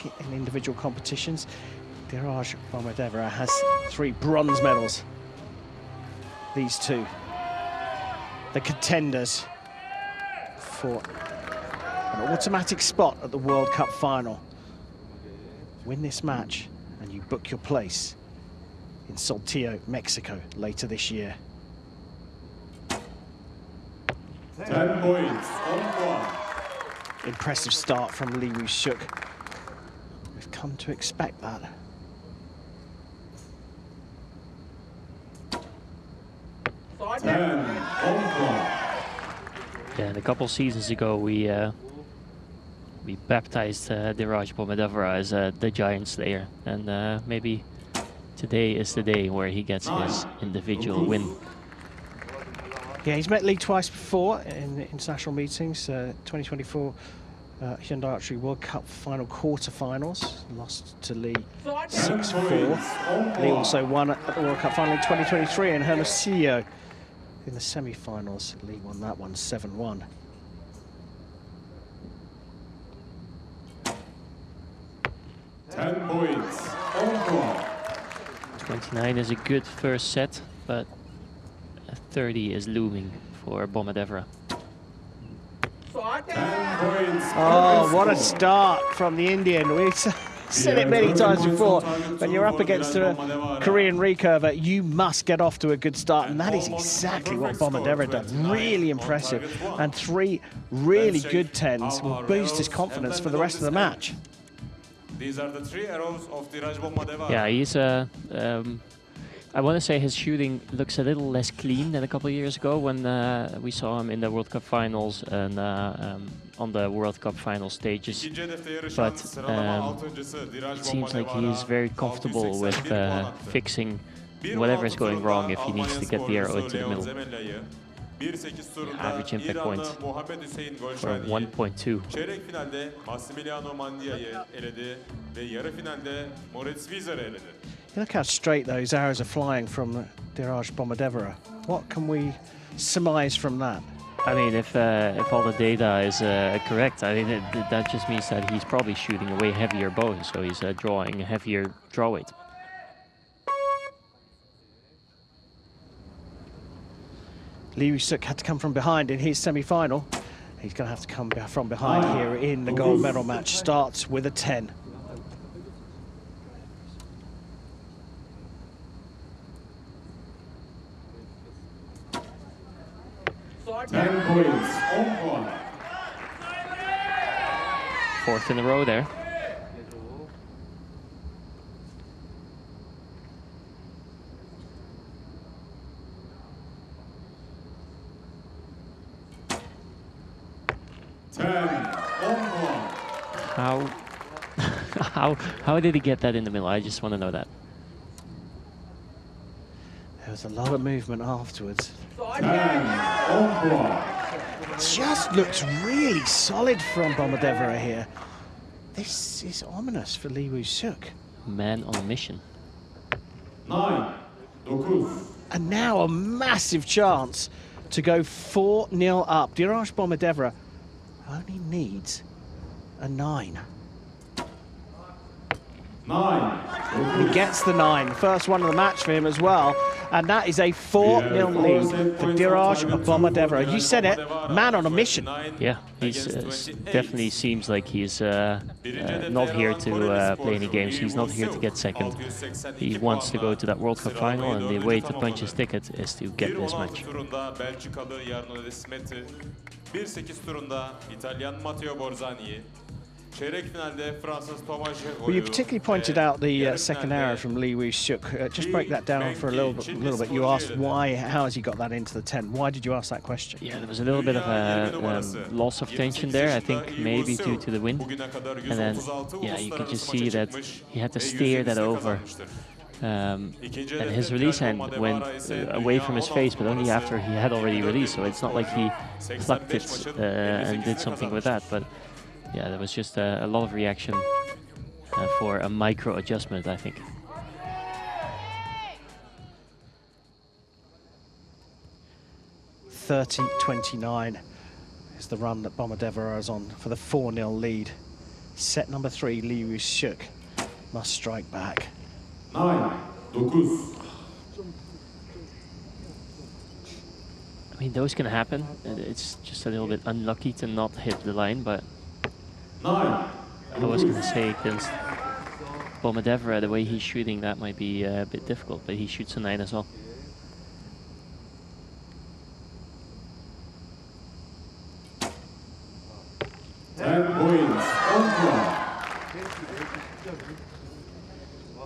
in individual competitions. Dhiraj Bommadevara has 3 bronze medals. These two, the contenders for an automatic spot at the World Cup final. Win this match and you book your place in Saltillo, Mexico later this year. 10 points on 1. Impressive start from Woo Seok. We've come to expect that. Yeah, and a couple seasons ago we baptized Dhiraj Bommadevara as the Giant Slayer, and maybe today is the day where he gets his individual win. Yeah, he's met Lee twice before in international meetings. 2024 Hyundai Archery World Cup final quarterfinals, lost to Lee 6-4. Lee also won at the World Cup final in 2023 in Hermosillo. In the semi-finals, Lee won that one 7-1. Points on 29 is a good first set, but 30 is looming for Bommadevara. 10 points. Oh, what a start from the Indian. We've said it many times before. When you're up against a Korean recurver, you must get off to a good start, and that is exactly what Bommadevara does. Really impressive, and 3 really good 10s will boost his confidence for the rest of the match. These are the 3 arrows of Dhiraj Bommadevara. Yeah, he's I want to say his shooting looks a little less clean than a couple of years ago when we saw him in the World Cup finals and on the World Cup final stages. But it seems like he is very comfortable with fixing whatever is going wrong if he needs to get the arrow into the middle. Average impact point for 1.2. Çeyrek finalde Massimiliano Mandia'yı eledi ve yarı finalde Moritz Wieser'ı eledi. Look how straight those arrows are flying from Dhiraj Bommadevara. What can we surmise from that? I mean, if all the data is correct, I mean that just means that he's probably shooting a way heavier bow, so he's drawing a heavier draw weight. Woo Seok had to come from behind in his semi-final. He's going to have to come from behind here in the gold medal match. Starts with a 10. Points on 1. 4th in a row there. How did he get that in the middle? I just want to know that. There was a lot of movement afterwards. Just looks really solid from Bommadevara here. This is ominous for Woo Seok. Man on a mission. 9. And now a massive chance to go 4-0 up. Dhiraj Bommadevara only needs a 9. 9. He gets the 9. First one of the match for him as well. And that is a 4-0 lead for Dhiraj Bommadevara. You said it, man on a mission. Yeah, he's definitely seems like he's not here to play any games. He's not here to get second. He wants to go to that World Cup final, and the way to punch his ticket is to get this match. Well, you particularly pointed out the second arrow from Woo Seok. Just break that down for a little bit. You asked why, how has he got that into the 10? Why did you ask that question? Yeah, there was a little bit of a loss of tension there, I think maybe due to the wind. And then, yeah, you could just see that he had to steer that over. And his release hand went away from his face, but only after he had already released. So it's not like he plucked it and did something with that. But yeah, there was just a lot of reaction for a micro adjustment, I think. .30.29 is the run that Bommadevara is on for the 4-0 lead. Set number 3, Woo Seok must strike back. 9, 9. I mean, those can happen. It's just a little bit unlucky to not hit the line, but 9. I was going to say against Bommadevara, the way he's shooting, that might be a bit difficult, but he shoots a 9 as well.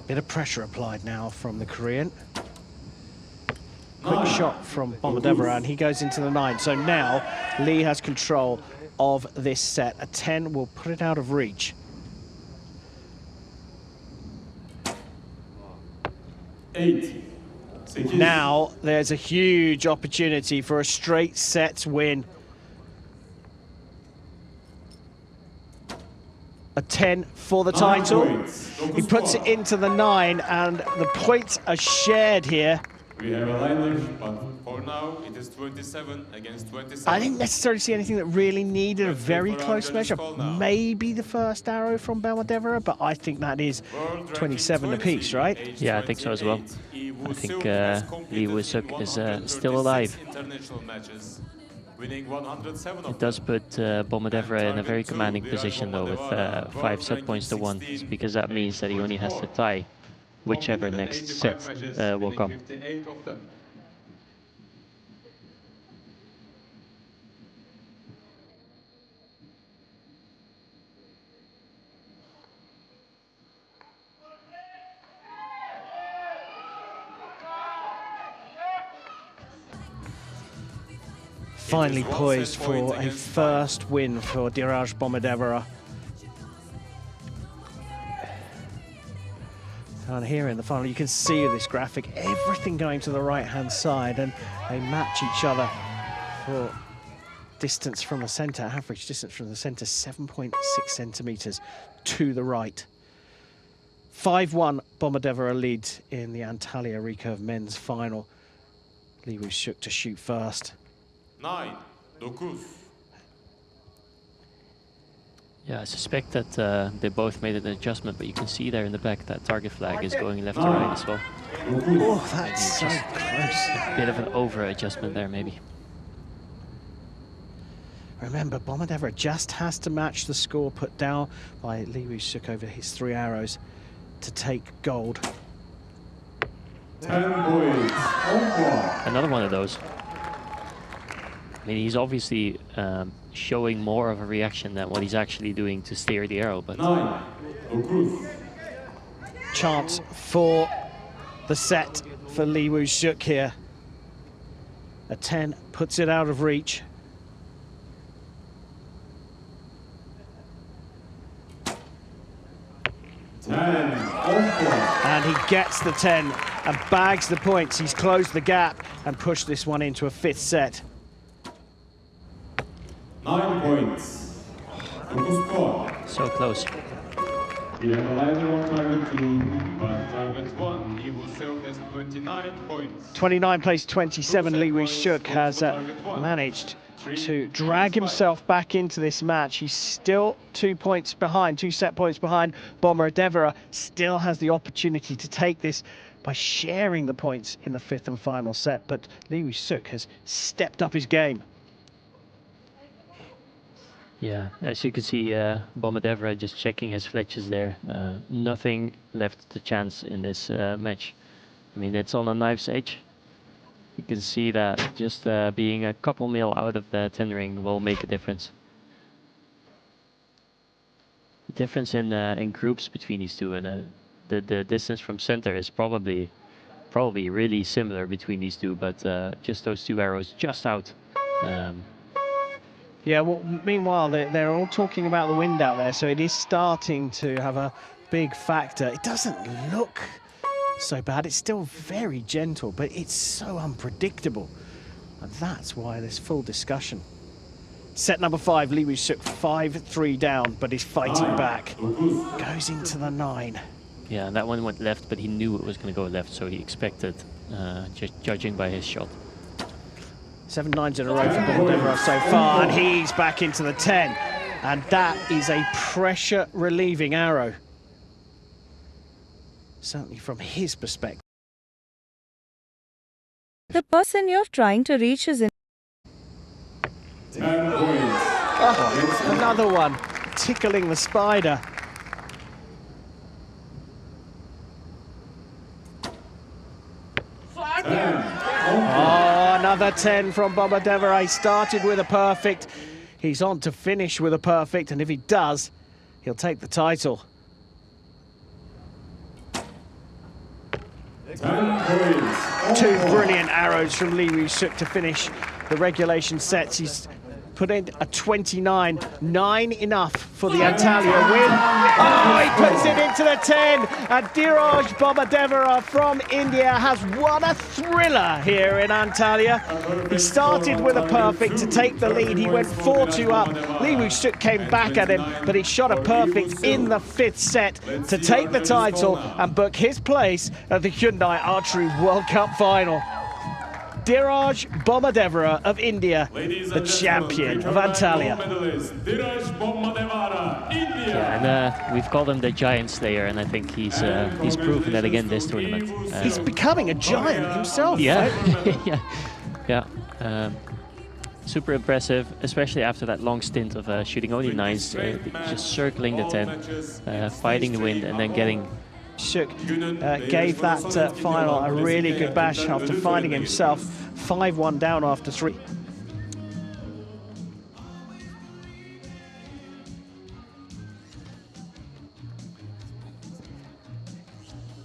Bit of pressure applied now from the Korean. Quick shot from Bommadevara, and he goes into the 9. So now Lee has control of this set. A 10 will put it out of reach. 8. Now there's a huge opportunity for a straight sets win. A 10 for the title. He puts it into the 9, and the points are shared here. We have a lineup, but for now it is 27 against 27. I didn't necessarily see anything that really needed a very close measure. Maybe the first arrow from Bommadevara, but I think that is 27 apiece, right? Yeah, I think so as well. I think Woo Seok is still alive. It does put Bommadevara in a very commanding position, though, with 5 set points to 1, because that means that he only has to tie whichever next set will come. Finally poised for a first win for Dhiraj Bommadevara. And here in the final, you can see this graphic, everything going to the right-hand side, and they match each other for distance from the center, average distance from the center, 7.6 centimeters to the right. 5-1 Bommadevara leads in the Antalya recurve men's final. Woo Seok to shoot first. 9, 9. Yeah, I suspect that they both made an adjustment, but you can see there in the back that target flag is going left to right as well. Oh, that's so close. A bit of an over-adjustment there, maybe. Remember, Bommadevara just has to match the score put down by Woo Seok over his 3 arrows to take gold. 10 points. Another one of those. I mean, he's obviously showing more of a reaction than what he's actually doing to steer the arrow, but... 9, 9. Chance for the set for Woo Seok here. A 10 puts it out of reach. And he gets the 10 and bags the points. He's closed the gap and pushed this one into a 5th set. 9 points. So close. We have a line on target 2, but target 1, he will serve as 29 points. 29 plays 27. Woo Seok has managed to drag himself back into this match. He's still 2 points behind, 2 set points behind. Bommadevara still has the opportunity to take this by sharing the points in the 5th and final set, but Woo Seok has stepped up his game. Yeah, as you can see, Bommadevara just checking his fletches there. Nothing left to chance in this match. I mean, it's on a knife's edge. You can see that just being a couple mil out of the 10 ring will make a difference. The difference in groups between these two, and the distance from center is probably really similar between these two, but just those 2 arrows just out. Yeah, well, meanwhile, they're all talking about the wind out there, so it is starting to have a big factor. It doesn't look so bad. It's still very gentle, but it's so unpredictable. And that's why there's full discussion. Set number 5, Woo Seok 5-3 down, but he's fighting back. Goes into the 9. Yeah, that one went left, but he knew it was going to go left, so he expected, just judging by his shot. 7 9s in a row for Bommadevara so far, and he's back into the 10. And that is a pressure-relieving arrow. Certainly from his perspective. The person you're trying to reach is in. 10 points. Oh, another one, tickling the spider. Oh, another 10 from Bommadevara. He started with a perfect. He's on to finish with a perfect, and if he does, he'll take the title. 10 points. Two brilliant arrows from Woo Seok to finish the regulation sets. He's put in a 29, 9 enough for the Antalya win. Oh, he puts it into the 10, and Dhiraj Bommadevara from India has won a thriller here in Antalya. He started with a perfect to take the lead. He went 4-2 up. Woo Seok came back at him, but he shot a perfect in the 5th set to take the title and book his place at the Hyundai Archery World Cup final. Dhiraj Bommadevara of India, the champion of Antalya. Yeah, and we've called him the Giant Slayer, and I think he's proven that again this tournament. He's becoming a giant himself. Yeah, Right? yeah. Super impressive, especially after that long stint of shooting only 9s, just circling the 10, fighting the wind, and then getting. Seok gave that final a really good bash after finding himself 5-1 down after 3.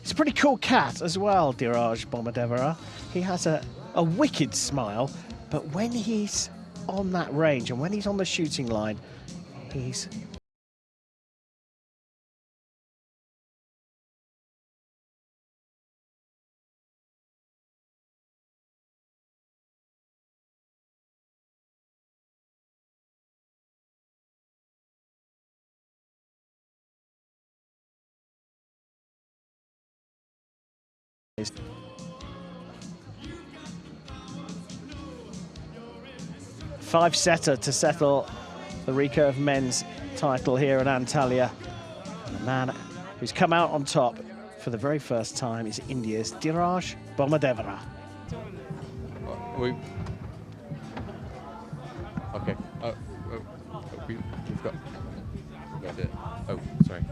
He's a pretty cool cat as well, Dhiraj Bommadevara. He has a wicked smile, but when he's on that range and when he's on the shooting line, he's five-setter to settle the recurve men's title here in Antalya. And the man who's come out on top for the very first time is India's Dhiraj Bommadevara. Okay. We've got it. Oh, sorry.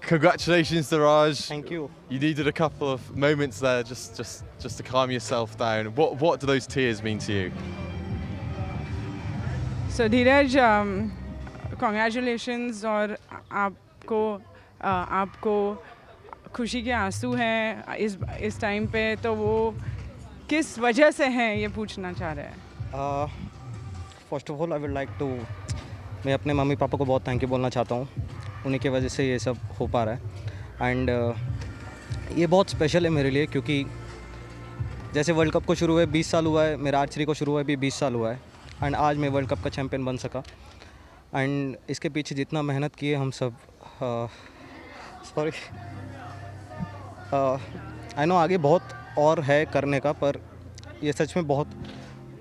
Congratulations, Dhiraj. Thank you. You needed a couple of moments there just to calm yourself down. What do those tears mean to you? So Dhiraj, congratulations और आपको खुशी के आंसू हैं इस time पे, तो वो किस वजह से हैं ये पूछना चाह रहे हैं. First of all I would like to, मैं अपने मम्मी पापा को बहुत थैंक यू बोलना चाहता हूँ. उन्हीं की वजह से ये सब हो पा रहा है. एंड ये बहुत स्पेशल है मेरे लिए, क्योंकि जैसे वर्ल्ड कप को शुरू हुए 20 साल हुआ है, मेरा आर्चरी को शुरू हुआ भी 20 साल हुआ है, एंड आज मैं वर्ल्ड कप का चैम्पियन बन सका. एंड इसके पीछे जितना मेहनत किए हम सब, सॉरी आई नो आगे बहुत और है करने का, पर ये सच में बहुत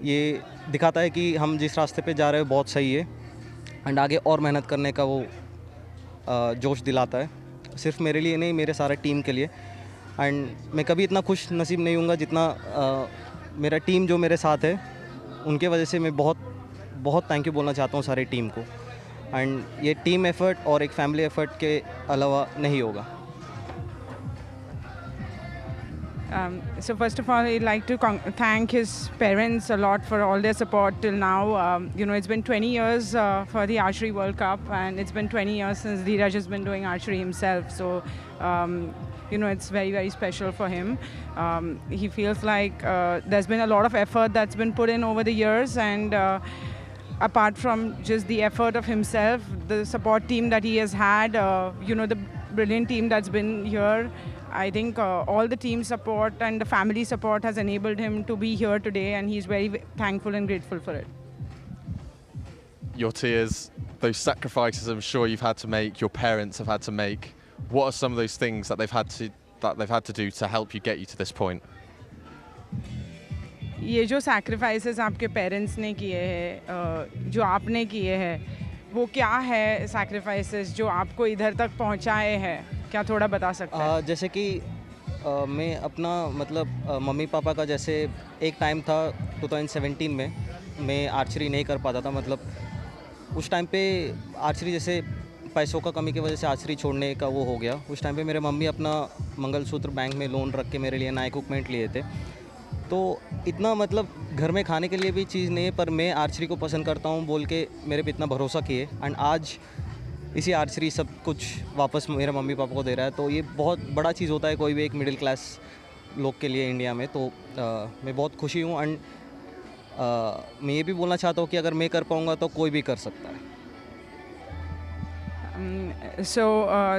ये दिखाता है कि हम जिस रास्ते पे जा रहे हैं बहुत सही है. एंड आगे और मेहनत करने का वो जोश दिलाता है, सिर्फ मेरे लिए नहीं, मेरे सारे टीम के लिए. एंड मैं कभी इतना खुश नसीब नहीं हूँगा जितना मेरा टीम जो मेरे साथ है, उनके वजह से मैं बहुत थैंक यू बोलना चाहता हूँ सारी टीम को. एंड ये टीम एफर्ट और एक फैमिली एफर्ट के अलावा नहीं होगा. So first of all, I'd like to thank his parents a lot for all their support till now. You know, it's been 20 years for the Archery World Cup, and it's been 20 years since Dhiraj has been doing archery himself. So, you know, it's very, very special for him. He feels like there's been a lot of effort that's been put in over the years, and apart from just the effort of himself, the support team that he has had, you know, the brilliant team that's been here, I think all the team support and the family support has enabled him to be here today, and he's very thankful and grateful for it. Your tears, those sacrifices I'm sure you've had to make, your parents have had to make. What are some of those things that they've had to do to help you get you to this point? ये जो sacrifices आपके parents ने किए हैं, जो आपने किए हैं, वो क्या है सैक्रिफाइसेस जो आपको इधर तक पहुंचाए हैं? क्या थोड़ा बता सकते हैं? जैसे कि मैं अपना मतलब मम्मी पापा का, जैसे एक टाइम था 2017 में मैं आर्चरी नहीं कर पाता था, मतलब उस टाइम पे आर्चरी जैसे पैसों का कमी की वजह से आर्चरी छोड़ने का वो हो गया। उस टाइम पे मेरे मम्मी अपना मंगलसूत्र बैंक में लोन रख के मेरे लिए नया इक्विपमेंट लिए थे, तो इतना मतलब घर में खाने के लिए भी चीज़ नहीं है, पर मैं आर्चरी को पसंद करता हूँ बोल के मेरे पे इतना भरोसा किए, एंड आज इसी आर्चरी सब कुछ वापस मेरे मम्मी पापा को दे रहा है। तो ये बहुत बड़ा चीज़ होता है कोई भी एक मिडिल क्लास लोग के लिए इंडिया में। तो मैं बहुत खुशी हूँ, एंड मैं ये भी बोलना चाहता हूँ कि अगर मैं कर पाऊँगा तो कोई भी कर सकता है। So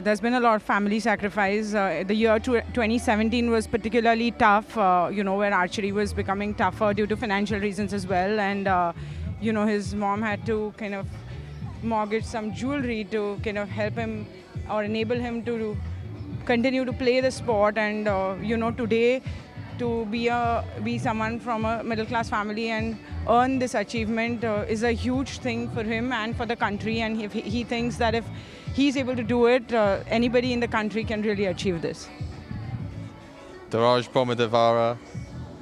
there's been a lot of family sacrifice. The year 2017 was particularly tough, where archery was becoming tougher due to financial reasons as well. And, his mom had to kind of mortgage some jewelry to kind of help him or enable him to continue to play the sport. And, today to be someone from a middle class family and earn this achievement is a huge thing for him and for the country. And he thinks that if he's able to do it, anybody in the country can really achieve this. Dhiraj Bommadevara,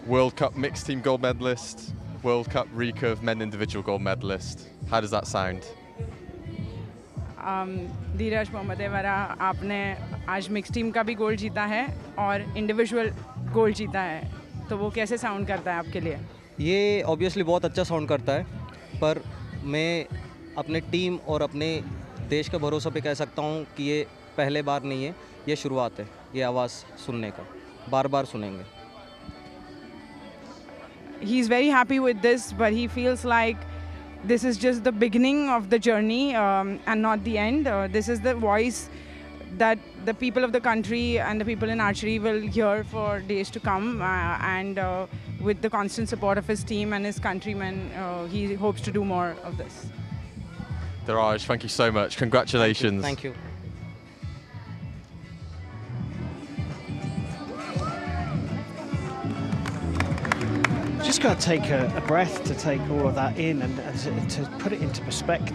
World Cup mixed team gold medalist, World Cup recurve men individual gold medalist. How does that sound? धीरज बोम्मदेवरा, आपने आज mix team का भी gold जीता है और individual gold जीता है, तो वो कैसे साउंड करता है आपके लिए? ये ऑब्वियसली बहुत अच्छा साउंड करता है, पर मैं अपने टीम और अपने देश के भरोसे पे कह सकता हूँ कि ये पहले बार नहीं है, ये शुरुआत है ये आवाज़ सुनने का, बार बार सुनेंगे। He is very happy with this, but he feels like this is just the beginning of the journey and not the end. This is the voice that the people of the country and the people in archery will hear for days to come. And with the constant support of his team and his countrymen, he hopes to do more of this. Dhiraj, thank you so much. Congratulations. Thank you. Just got to take a breath to take all of that in and to put it into perspective.